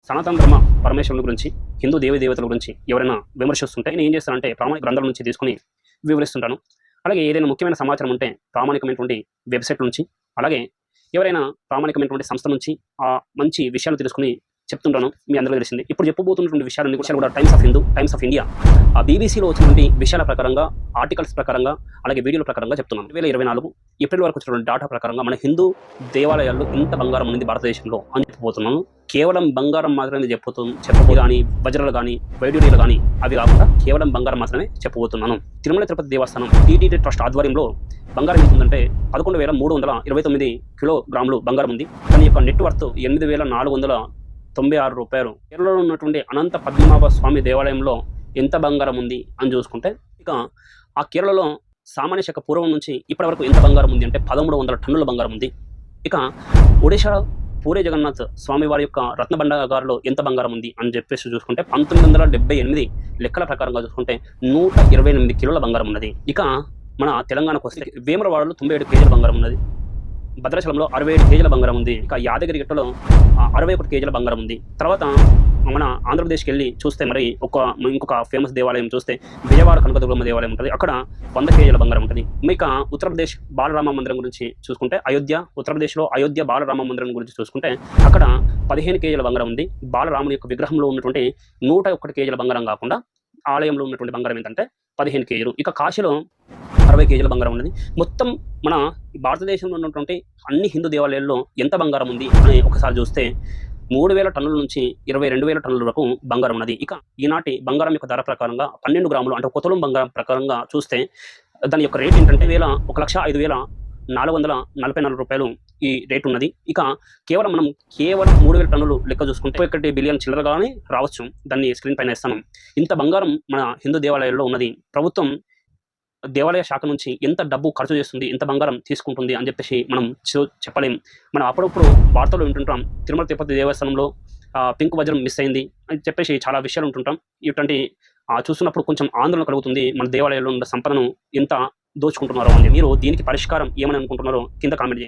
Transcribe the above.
సనాతన ధర్మ పరమేశ్వరుని గురించి, హిందూ దేవీ దేవతల గురించి ఎవరైనా విమర్శిస్తుంటే నేను ఏం చేస్తానంటే ప్రామాణిక గ్రంథాల నుంచి తీసుకుని వివరిస్తుంటాను. అలాగే ఏదైనా ముఖ్యమైన సమాచారం ఉంటే ప్రామాణికమైనటువంటి వెబ్సైట్ నుంచి, అలాగే ఎవరైనా ప్రామాణికమైనటువంటి సంస్థ నుంచి మంచి విషయాలు తెలుసుకుని చెప్తుంటాను. మీ అందరికీ తెలిసింది. ఇప్పుడు చెప్పబోతున్నటువంటి విషయాలు కూడా Times of Hindu, Times of India బీబీసీలో వచ్చినటువంటి విషయాల ప్రకారంగా, ఆర్టికల్స్ ప్రకారంగా, అలాగే వీడియోల ప్రకారంగా చెప్తున్నాను. 2024 ఏప్రిల్ వరకు వచ్చినటువంటి డేటా ప్రకారంగా మన హిందూ దేవాలయాల్లో ఇంత బంగారం ఉంది భారతదేశంలో అని చెప్పబోతున్నాను. కేవలం బంగారం మాత్రమే చెప్పబో కానీ వజ్రాలు కానీ వైడ్యూరీలు కానీ అవి కాకుండా కేవలం బంగారం మాత్రమే చెప్పబోతున్నాను. తిరుమల తిరుపతి దేవస్థానం టీటీడీ ట్రస్ట్ ఆధ్వర్యంలో బంగారం ఎంత ఉందంటే 11,329 కిలోగ్రాములు బంగారం ఉంది. దాని యొక్క నెట్ వర్త్ 8,496 రూపాయలు. కేరళలో ఉన్నటువంటి అనంత పద్మనాభ స్వామి దేవాలయంలో ఎంత బంగారం ఉంది అని చూసుకుంటే, ఇక ఆ కేరళలో సామాన్య శక పూర్వం నుంచి ఇప్పటి వరకు ఎంత బంగారం ఉంది అంటే 1,300 టన్నుల బంగారం ఉంది. ఇక ఒడిశా పూరి జగన్నాథ్ స్వామి వారి యొక్క రత్నభండాగారులో ఎంత బంగారం ఉంది అని చెప్పేసి చూసుకుంటే 1978 లెక్కల ప్రకారంగా చూసుకుంటే 128 కిలోల బంగారం ఉన్నది. ఇక మన తెలంగాణకు వస్తే వేములవాడలో 97 కేజీల బంగారం ఉన్నది. భద్రాచలంలో 67 కేజీల బంగారం ఉంది. ఇక యాదగిరిగుట్టలో 61 కేజీల బంగారం ఉంది. తర్వాత మన ఆంధ్రప్రదేశ్కి వెళ్ళి చూస్తే మరి ఇంకొక ఫేమస్ దేవాలయం చూస్తే విజయవాడ కనకదుర్గమ్మ దేవాలయం ఉంటుంది. అక్కడ 100 కేజీల బంగారం ఉంటుంది. ఇక ఉత్తరప్రదేశ్ బాలరామ మందిరం గురించి చూసుకుంటే ఉత్తరప్రదేశ్లో అయోధ్య బాలరామ మందిరం గురించి చూసుకుంటే అక్కడ 15 కేజీల బంగారం ఉంది. బాలరాముని యొక్క విగ్రహంలో ఉన్నటువంటి 101 కేజీల బంగారం కాకుండా ఆలయంలో ఉన్నటువంటి బంగారం ఏంటంటే 15 కేజీలు. ఇక కాశీలో 60 కేజీల బంగారం ఉన్నది. మొత్తం మన భారతదేశంలో ఉన్నటువంటి అన్ని హిందూ దేవాలయాల్లో ఎంత బంగారం ఉంది అని ఒకసారి చూస్తే 3,000 టన్నుల నుంచి 22,000 టన్నుల వరకు బంగారం ఉన్నది. ఇక ఈనాటి బంగారం యొక్క ధర ప్రకారంగా 12 గ్రాములు అంటే ఒక తులం బంగారం ప్రకారంగా చూస్తే దాని యొక్క రేట్ ఏంటంటే 1,05,444 రూపాయలు ఈ రేట్ ఉన్నది. ఇక కేవలం 3,000 టన్నులు లెక్క చూసుకుంటే 1 బిలియన్ చిల్లరగానే రావచ్చు. దాన్ని స్క్రీన్ పైన ఇస్తాను. ఇంత బంగారం మన హిందూ దేవాలయాల్లో ఉన్నది. ప్రభుత్వం దేవాలయ శాఖ నుంచి ఎంత డబ్బు ఖర్చు చేస్తుంది, ఎంత బంగారం తీసుకుంటుంది అని చెప్పేసి మనం చెప్పలేం. మనం అప్పుడప్పుడు వార్తలు వింటుంటాం, తిరుమల తిరుపతి దేవస్థానంలో పింక్ వజ్రం మిస్ అయింది అని చెప్పేసి చాలా విషయాలు ఉంటుంటాం. ఇటువంటి చూస్తున్నప్పుడు కొంచెం ఆందోళన కలుగుతుంది. మన దేవాలయాల్లో ఉన్న సంపదను ఎంత దోచుకుంటున్నారో అని. మీరు దీనికి పరిష్కారం ఏమని అనుకుంటున్నారో కింద కామెంట్ చేయండి.